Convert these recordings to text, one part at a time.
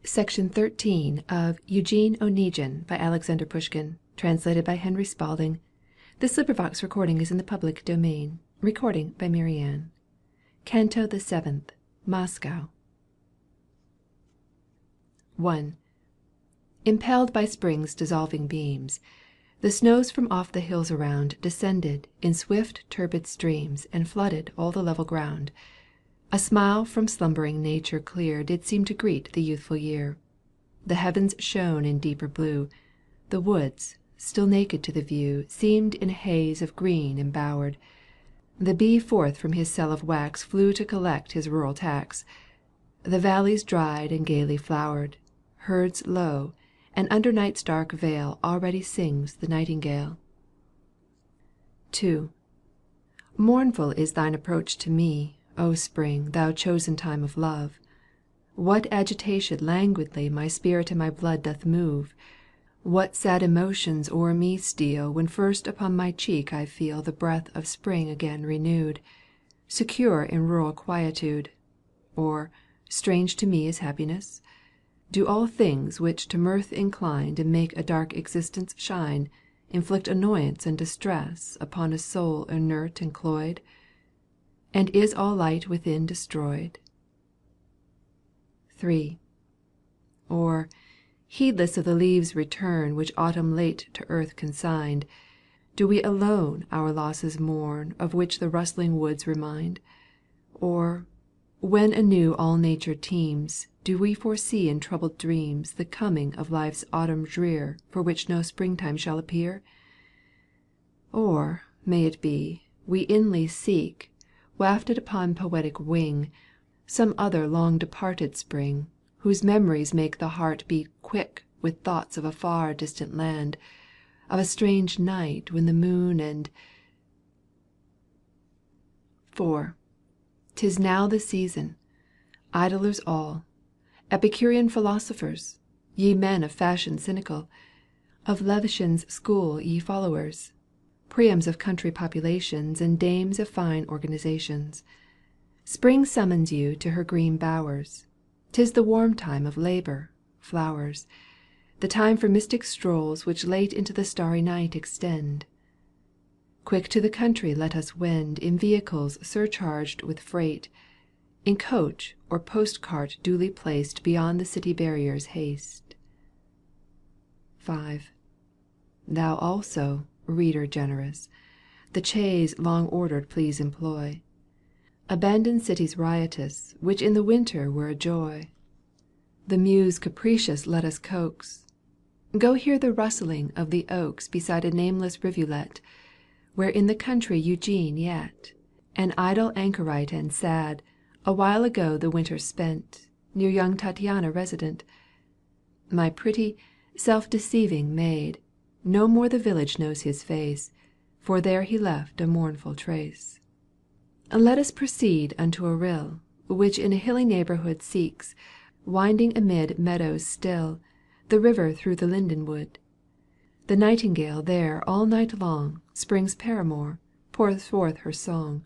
Section 13 of Eugene Onegin by Alexander Pushkin, translated by Henry Spalding. This recording is in the public domain. Recording by Marianne. Canto the 7th, Moscow. 1. Impelled by spring's dissolving beams, the snows from off the hills around Descended in swift turbid streams And flooded all the level ground. A smile from slumbering nature clear Did seem to greet the youthful year. The heavens shone in deeper blue. The woods, still naked to the view, Seemed in a haze of green embowered. The bee forth from his cell of wax Flew to collect his rural tax. The valleys dried and gaily flowered. Herds low, and under night's dark veil Already sings the nightingale. 2. Mournful is thine approach to me, O Spring, thou chosen time of love. What agitation languidly My spirit and my blood doth move. What sad emotions o'er me steal When first upon my cheek I feel The breath of spring again renewed, Secure in rural quietude. Or, strange to me is happiness? Do all things which to mirth incline And make a dark existence shine, Inflict annoyance and distress Upon a soul inert and cloyed? And is all light within destroyed? 3. Or, heedless of the leaves' return Which autumn late to earth consigned, Do we alone our losses mourn Of which the rustling woods remind? Or, when anew all nature teems, Do we foresee in troubled dreams The coming of life's autumn drear For which no springtime shall appear? Or, may it be, we inly seek, Wafted upon poetic wing, Some other long departed spring, Whose memories make the heart beat quick With thoughts of a far distant land, Of a strange night when the moon and 4. 'Tis now the season. Idlers all, Epicurean philosophers, Ye men of fashion cynical, Of Levshin's school ye followers, Priams of country populations And dames of fine organizations. Spring summons you to her green bowers. 'Tis the warm time of labour, flowers, The time for mystic strolls Which late into the starry night extend. Quick to the country let us wend In vehicles surcharged with freight. In coach or post-cart duly placed Beyond the city barriers haste. 5. Thou also, reader generous, The chaise long ordered please employ. Abandon cities riotous Which in the winter were a joy. The muse capricious let us coax. Go hear the rustling of the oaks Beside a nameless rivulet, Where in the country Eugene yet, An idle anchorite and sad, A while ago the winter spent, Near young Tattiana resident. My pretty, self‐deceiving maid, No more the village knows his face, For there he left a mournful trace. Let us proceed unto a rill, Which in a hilly neighbourhood Seeks, winding amid meadows still, The river through the linden wood. The nightingale there all night long, Spring's paramour, pours forth her song.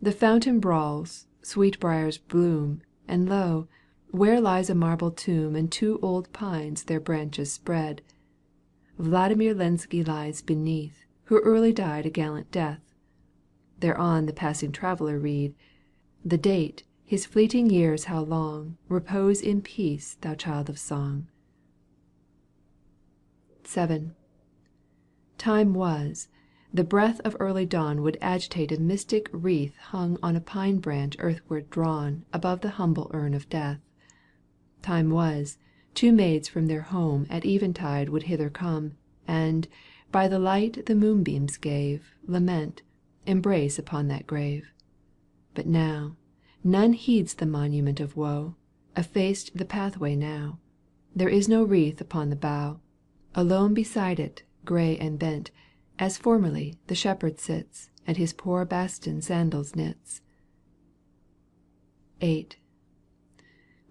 The fountain brawls, sweetbriars bloom, And lo, where lies a marble tomb And 2 old pines their branches spread. Vladimir Lenski lies beneath, Who early died a gallant death. Thereon the passing traveller read, The date, his fleeting years how long, Repose in peace thou child of song. 7. Time was, the breath of early dawn Would agitate a mystic wreath Hung on a pine branch earthward drawn Above the humble urn of death. Time was, 2 maids from their home At eventide would hither come, And, by the light the moonbeams gave, Lament, embrace upon that grave. But now, none heeds the monument of woe, Effaced the pathway now. There is no wreath upon the bough. Alone beside it, grey and bent, As formerly the shepherd sits And his poor bastin sandals knits. 8.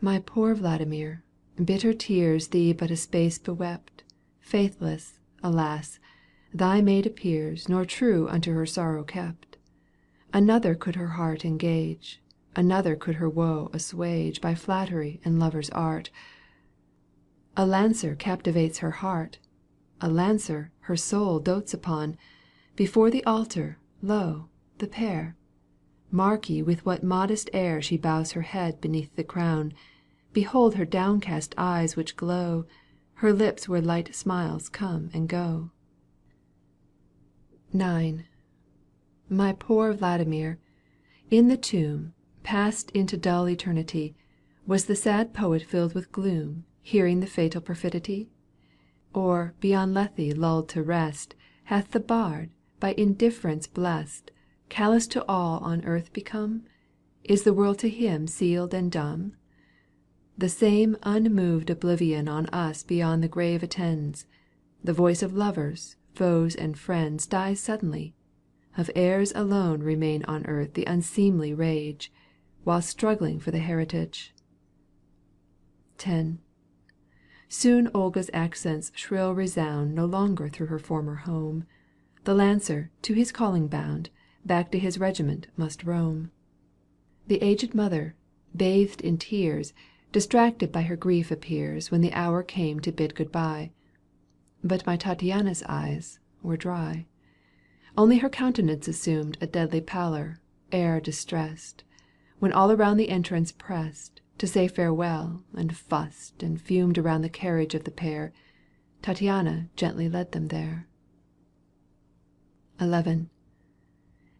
My poor Vladimir, bitter tears Thee but a space bewept. Faithless, alas, thy maid appears Nor true unto her sorrow kept. Another could her heart engage, Another could her woe assuage By flattery and lover's art. A lancer captivates her heart, A lancer her soul dotes upon. Before the altar, lo, the pair! Mark ye with what modest air She bows her head beneath the crown. Behold her downcast eyes which glow, Her lips where light smiles come and go. IX. My poor Vladimir, in the tomb, Passed into dull eternity, Was the sad poet filled with gloom, Hearing the fatal perfidy? Or, beyond Lethe lulled to rest, Hath the bard, by indifference blest, Callous to all on earth become? Is the world to him sealed and dumb? The same unmoved oblivion On us beyond the grave attends. The voice of lovers, foes and friends Dies suddenly. Of heirs alone Remain on earth the unseemly rage, While struggling for the heritage. X. Soon Olga's accents shrill resound No longer through her former home. The lancer, to his calling bound, Back to his regiment must roam. The aged mother, bathed in tears, Distracted by her grief appears When the hour came to bid good bye. But my Tattiana's eyes were dry. Only her countenance assumed A deadly pallor, air distressed, When all around the entrance pressed, To say farewell, and fussed and fumed Around the carriage of the pair. Tattiana gently led them there. XI.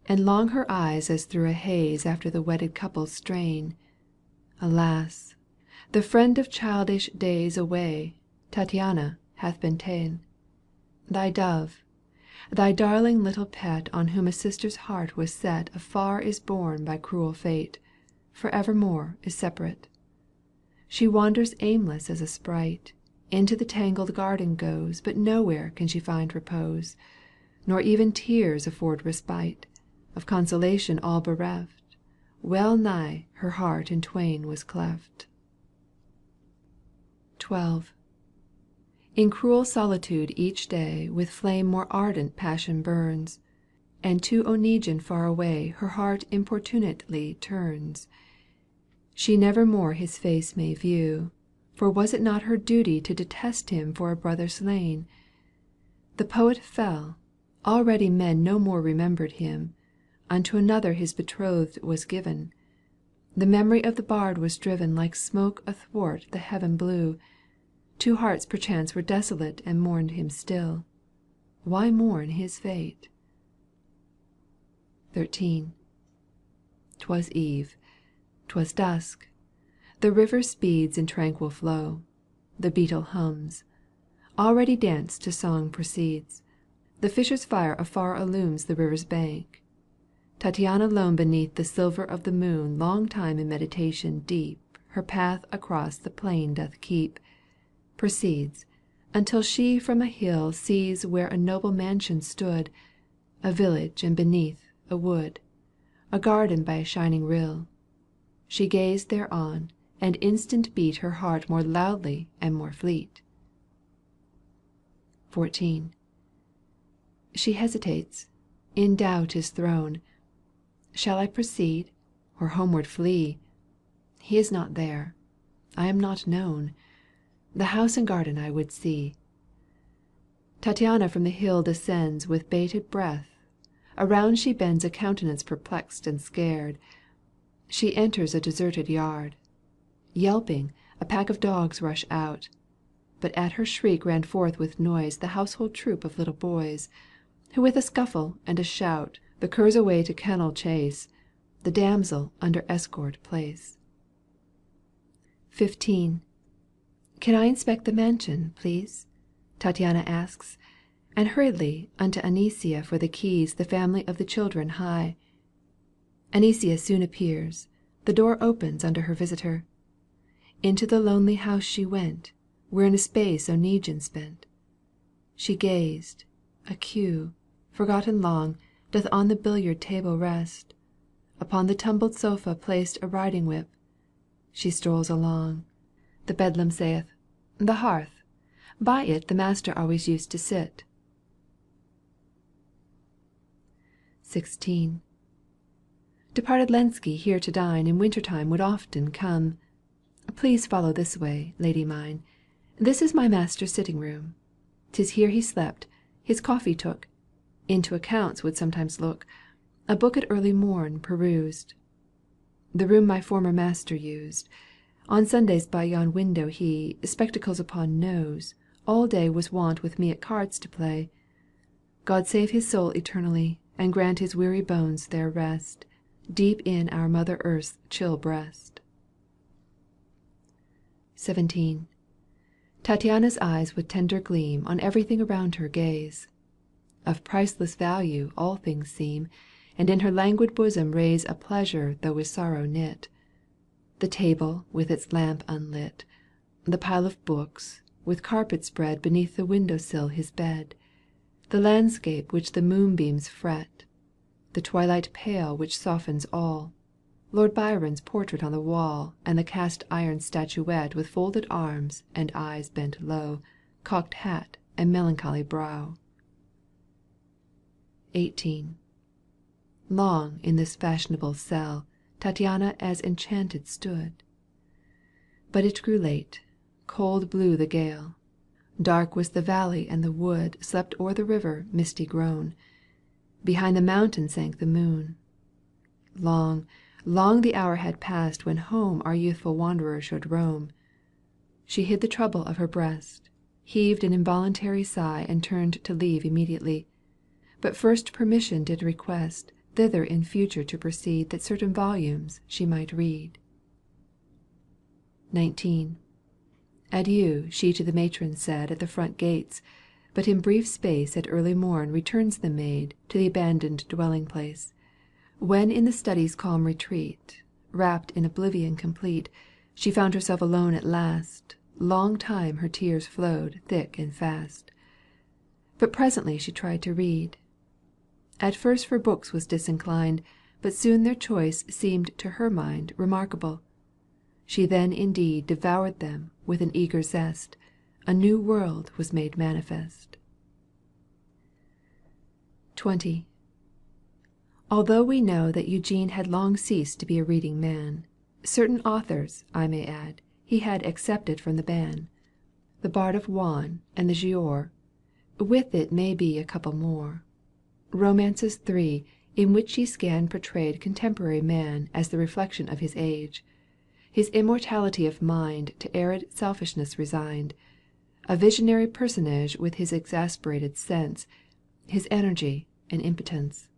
And long her eyes as through a haze After the wedded couple strain. Alas! the friend of childish days Away, Tattiana, hath been ta'en. Thy dove, thy darling little pet On whom a sister's heart was set Afar is borne by cruel fate, For evermore is separate. She wanders aimless as a sprite, Into the tangled garden goes But nowhere can she find repose, Nor even tears afford respite. Of consolation all bereft, Well nigh her heart in twain was cleft. XII. In cruel solitude each day With flame more ardent passion burns, And to Oneguine far away Her heart importunately turns. She never more his face may view, For was it not her duty To detest him for a brother slain? The poet fell, already Men no more remembered him, Unto another his betrothed was given. The memory of the bard was driven Like smoke athwart the heaven blue. Two hearts perchance were desolate And mourned him still. Why mourn his fate? XIII. 'Twas eve, 'twas dusk, the river speeds In tranquil flow, the beetle hums, Already dance to song proceeds, The fisher's fire afar illumes The river's bank. Tattiana lone beneath The silver of the moon Long time in meditation deep Her path across the plain doth keep, Proceeds, until she from a hill Sees where a noble mansion stood, A village and beneath a wood, A garden by a shining rill. She gazed thereon, and instant beat Her heart more loudly and more fleet. XIV. She hesitates, in doubt is thrown. Shall I proceed or homeward flee? He is not there, I am not known. The house and garden I would see. Tattiana from the hill descends With bated breath, around she bends A countenance perplexed and scared. She enters a deserted yard. Yelping, a pack of dogs rush out. But at her shriek ran forth with noise The household troop of little boys, Who with a scuffle and a shout The curs away to kennel chase, The damsel under escort place. XV. Can I inspect the mansion, please? Tattiana asks, and hurriedly Unto Anicia for the keys The family of the children hie. Anicia soon appears, the door Opens under her visitor. Into the lonely house she went, Wherein a space Oneguine spent. She gazed, a cue, forgotten long, Doth on the billiard table rest. Upon the tumbled sofa placed A riding whip. She strolls along. The beldam saith, the hearth, by it The master always used to sit. XVI. Departed Lenski here to dine In winter time would often come. Please follow this way, lady mine. This is my master's sitting room. 'Tis here he slept, his coffee took, Into accounts would sometimes look, A book at early morn perused. The room my former master used. On Sundays by yon window he, Spectacles upon nose, all day Was wont with me at cards to play. God save his soul eternally, And grant his weary bones there rest, Deep in our mother earth's chill breast. XVII. Tattiana's eyes with tender gleam On everything around her gaze. Of priceless value all things seem, And in her languid bosom raise A pleasure though with sorrow knit. The table with its lamp unlit, The pile of books, with carpet spread Beneath the window sill his bed, The landscape which the moonbeams fret, The twilight pale which softens all, Lord Byron's portrait on the wall And the cast iron statuette With folded arms and eyes bent low, Cocked hat and melancholy brow. XVIII. Long in this fashionable cell Tattiana as enchanted stood. But it grew late, cold blew the gale, Dark was the valley and the wood Slept o'er the river misty grown, Behind the mountain sank the moon. Long, long the hour had passed When home our youthful wanderer should roam. She hid the trouble of her breast, Heaved an involuntary sigh And turned to leave immediately, But first permission did request Thither in future to proceed That certain volumes she might read. XIX. Adieu she to the matrons said At the front gates, but in brief space At early morn returns the maid To the abandoned dwelling place. When in the study's calm retreat, Wrapped in oblivion complete, She found herself alone at last, Long time her tears flowed thick and fast. But presently she tried to read. At first for books was disinclined, But soon their choice seemed to her mind Remarkable. She then indeed Devoured them with an eager zest, A new world was made manifest. XX. Although we know that Eugene had long ceased to be a reading man, certain authors, I may add, he had excepted from the ban. The Bard of Juan and the Giaour, with it may be a couple more. Romances 3, in which he scan Portrayed contemporary man As the reflection of his age, His immortality of mind To arid selfishness resigned, A visionary personage With his exasperated sense, His energy and impotence.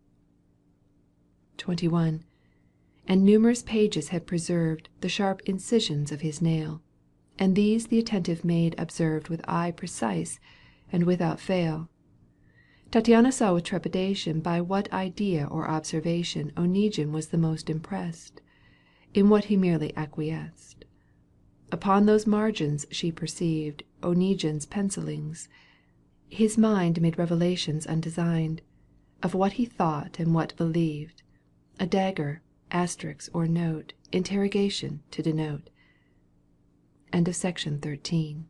XXI. And numerous pages had preserved The sharp incisions of his nail, And these the attentive maid observed With eye precise and without fail. Tattiana saw with trepidation By what idea or observation Oneguine was the most impressed, In what he merely acquiesced. Upon those margins she perceived Oneguine's pencillings. His mind made revelations undesigned, Of what he thought and what believed, A dagger, asterisk or note Interrogation to denote. Section 14.